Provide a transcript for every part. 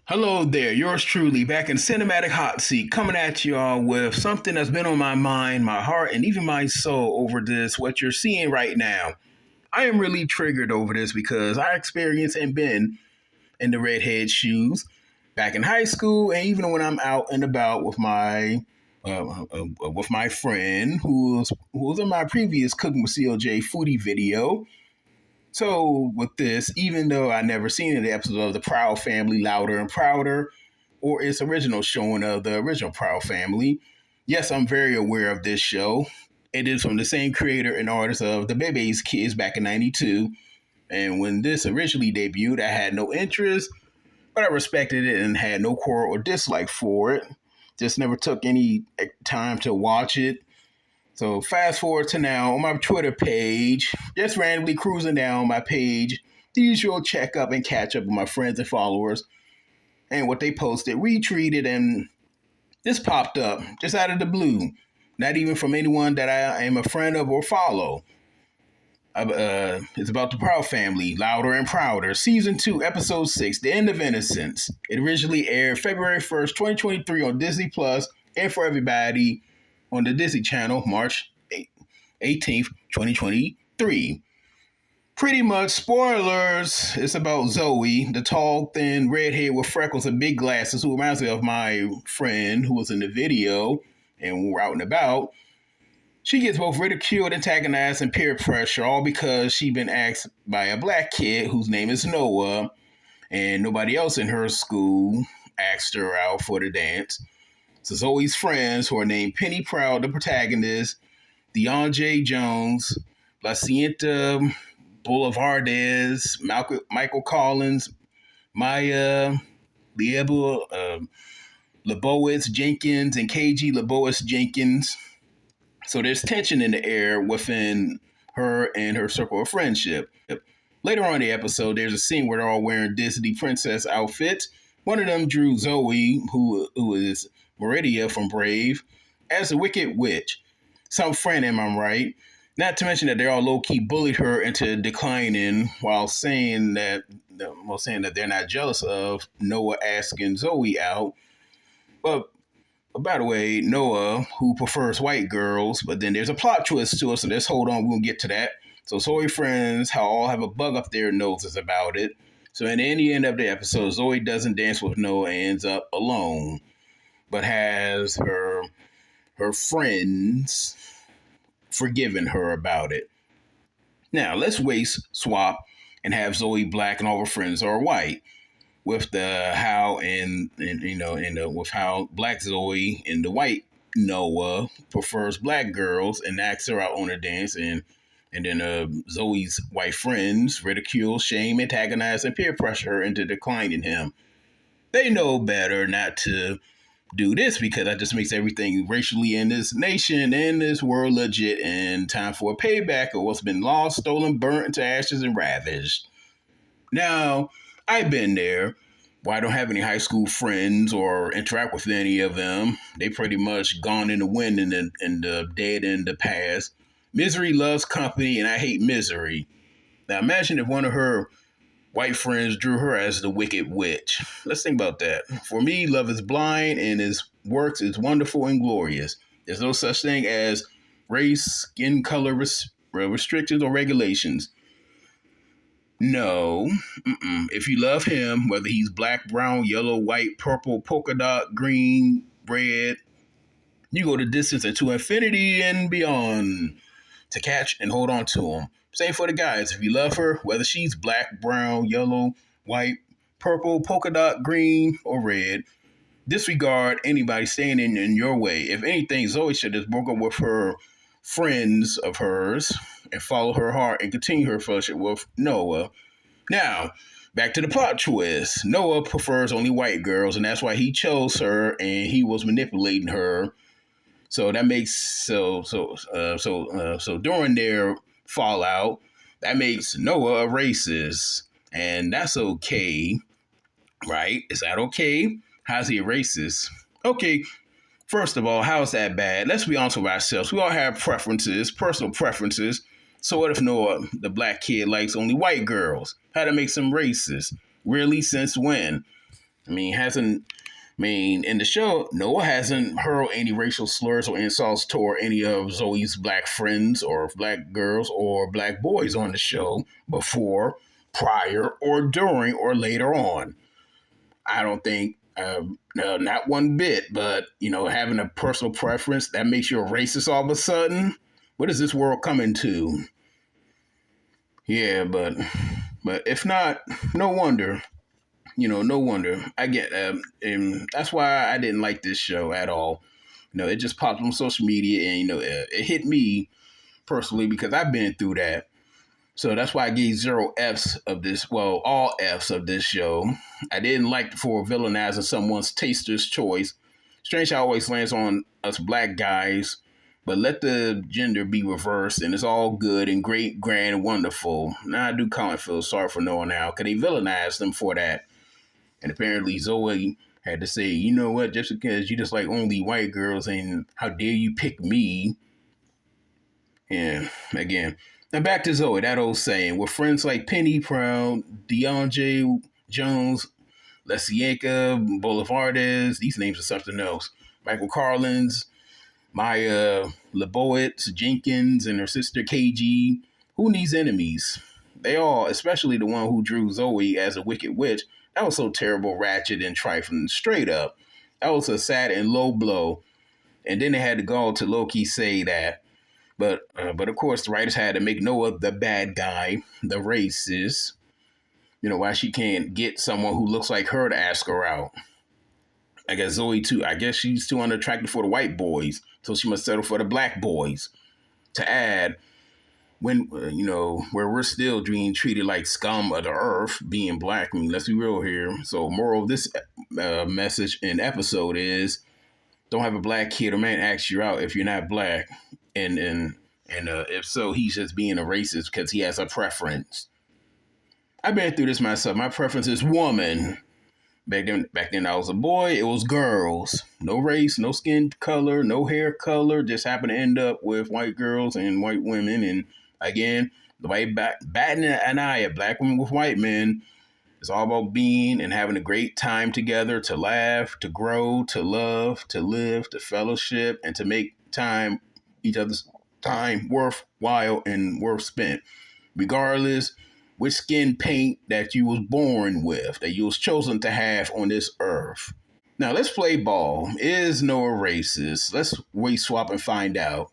Hello there, yours truly, back in Cinematic Hot Seat, coming at y'all with something that's been on my mind, my heart, and even my soul over this, what you're seeing right now. I am really triggered over this because I experienced and been in the redhead shoes back in high school, and even when I'm out and about with my friend who was in my previous Cooking with CLJ foodie video. So with this, even though I never seen any episode of the Proud Family, Louder and Prouder, or its original showing of the original Proud Family, yes, I'm very aware of this show. It is from the same creator and artist of The Bebe's Kids back in '92. And when this originally debuted, I had no interest, but I respected it and had no quarrel or dislike for it. Just never took any time to watch it. So fast forward to now on my Twitter page, just randomly cruising down my page, the usual check up and catch up with my friends and followers and what they posted, retweeted, and this popped up just out of the blue. Not even from anyone that I am a friend of or follow. It's about the Proud Family, Louder and Prouder, Season 2, Episode 6, The End of Innocence. It originally aired February 1st, 2023 on Disney Plus and for everybody on the Disney Channel, March 18th, 2023. Pretty much spoilers. It's about Zoe, the tall, thin, redhead with freckles and big glasses, who reminds me of my friend who was in the video and when we're out and about. She gets both ridiculed, antagonized, and peer pressure, all because she's been asked by a black kid whose name is Noah, and nobody else in her school asked her out for the dance. So Zoe's friends, who are named Penny Proud, the protagonist, DeAndre Jones, La Cienta Boulevardes, Michael Collins, Maya Lebowitz Jenkins, and KG Lebowitz Jenkins. So there's tension in the air within her and her circle of friendship. Later on in the episode, there's a scene where they're all wearing Disney princess outfits. One of them drew Zoe, who is Meridia from Brave, as a wicked witch. Some friend, am I right? Not to mention that they all low-key bullied her into declining while saying that they're not jealous of Noah asking Zoe out. But by the way, Noah, who prefers white girls, but then there's a plot twist to it, so let's hold on, we'll get to that. So Zoe friends all have a bug up their noses about it. So in the end of the episode, Zoe doesn't dance with Noah and ends up alone, but has her friends forgiven her about it. Now let's race swap and have Zoe black and all her friends are white. With the how with how black Zoe and the white Noah prefers black girls and asks her out on a dance, and then Zoe's white friends ridicule, shame, antagonize, and peer pressure her into declining him. They know better not to do this because that just makes everything racially in this nation and this world legit, and time for a payback of what's been lost, stolen, burnt to ashes, and ravaged. Now, I've been there. Well, I don't have any high school friends or interact with any of them. They pretty much gone in the wind and the dead in the past. Misery loves company, and I hate misery. Now, imagine if one of her white friends drew her as the wicked witch. Let's think about that. For me, love is blind, and his works is wonderful and glorious. There's no such thing as race, skin color restrictions, or regulations. No. If you love him, whether he's black, brown, yellow, white, purple, polka dot, green, red, you go the distance and to infinity and beyond to catch and hold on to him. Same for the guys. If you love her, whether she's black, brown, yellow, white, purple, polka dot, green, or red, disregard anybody standing in your way. If anything, Zoe should have broken up with her friends of hers and follow her heart and continue her friendship with Noah. Now, back to the plot twist. Noah prefers only white girls, and that's why he chose her, and he was manipulating her. So that makes so during their fallout, that makes Noah a racist, and that's okay, right? Is that okay? How's he a racist? Okay, first of all, how is that bad? Let's be honest with ourselves. We all have preferences, personal preferences. So what if Noah, the black kid, likes only white girls? How to make some racist? Really? Since when? In the show, Noah hasn't hurled any racial slurs or insults toward any of Zoe's black friends or black girls or black boys on the show before, prior, or during, or later on. I don't think, no, not one bit, but, having a personal preference, that makes you a racist all of a sudden? What is this world coming to? Yeah, but if not, no wonder. No wonder. I get and that's why I didn't like this show at all. It just popped on social media, and it hit me personally because I've been through that. So that's why I gave 0 Fs of this. Well, all Fs of this show. I didn't like for villainizing someone's taster's choice. Strange how it always lands on us black guys. But let the gender be reversed, and it's all good and great, grand, and wonderful. Now I do kind of feel sorry for Noah now, because they villainized them for that. And apparently Zoe had to say, you know what, just because you just like only white girls, and how dare you pick me? And again, now back to Zoe, that old saying, with friends like Penny Proud, DeAndre Jones, Lesienka, Boulevardes, these names are something else. Michael Carlins, Maya Lebowitz, Jenkins, and her sister KG. Who needs enemies? They all, especially the one who drew Zoe as a wicked witch, that was so terrible, ratchet, and trifling. Straight up. That was a sad and low blow. And then they had to go to low-key say that. But of course, the writers had to make Noah the bad guy, the racist. Why she can't get someone who looks like her to ask her out. I guess Zoe, too. I guess she's too unattractive for the white boys, so she must settle for the black boys. To add, when where we're still being treated like scum of the earth, being black. I mean, let's be real here. So, moral of this message and episode is: don't have a black kid or man ask you out if you're not black, and if so, he's just being a racist because he has a preference. I've been through this myself. My preference is woman. Back then, I was a boy. It was girls. No race, no skin color, no hair color. Just happened to end up with white girls and white women. And again, the way batting an eye at black women with white men. It's all about being and having a great time together, to laugh, to grow, to love, to live, to fellowship, and to make each other's time worthwhile and worth spent, regardless which skin paint that you was born with, that you was chosen to have on this earth. Now let's play ball. Is Noah racist? Let's race swap and find out.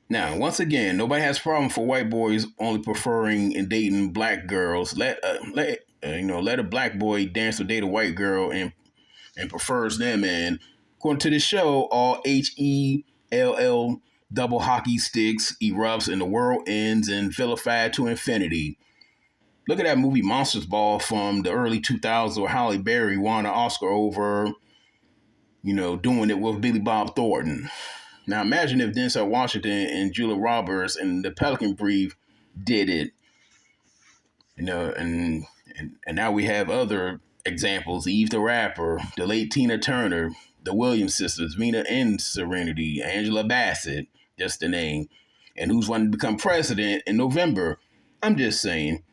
Now, once again, nobody has a problem for white boys only preferring and dating black girls. Let a black boy dance or date a white girl and prefers them. And according to the show, all HELL double hockey sticks erupts and the world ends and vilified to infinity. Look at that movie Monsters Ball from the early 2000s where Halle Berry won an Oscar over, doing it with Billy Bob Thornton. Now imagine if Denzel Washington and Julia Roberts and the Pelican Brief did it. And now we have other examples. Eve the Rapper, the late Tina Turner, the Williams sisters, Vina and Serenity, Angela Bassett, just the name. And who's wanting to become president in November? I'm just saying.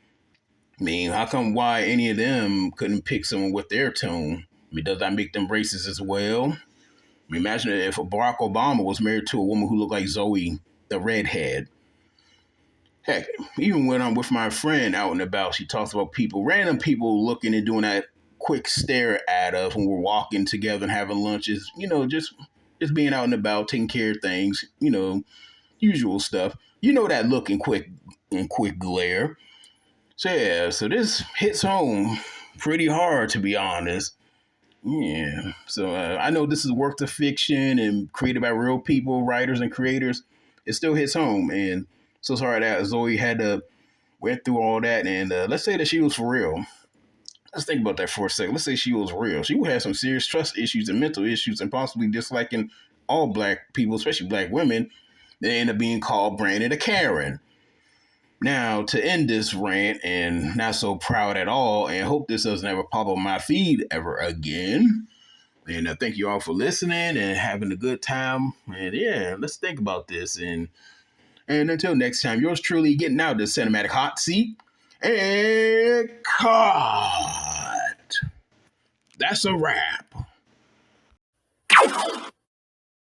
How come why any of them couldn't pick someone with their tone? Does that make them racist as well? Imagine if Barack Obama was married to a woman who looked like Zoe, the redhead. Heck, even when I'm with my friend out and about, she talks about random people looking and doing that quick stare at us when we're walking together and having lunches. Just being out and about, taking care of things, usual stuff. That look and quick glare. So yeah, so this hits home pretty hard, to be honest. Yeah, so I know this is work of fiction and created by real people, writers and creators. It still hits home, and so sorry that Zoe had to went through all that. And let's say that she was for real. Let's think about that for a second. Let's say she was real. She would have some serious trust issues and mental issues, and possibly disliking all black people, especially black women. They end up being called Brandon a Karen. Now, to end this rant, and not so proud at all, and hope this doesn't ever pop on my feed ever again. And thank you all for listening and having a good time. And yeah, let's think about this. And until next time, yours truly getting out of the cinematic hot seat and cut. That's a wrap.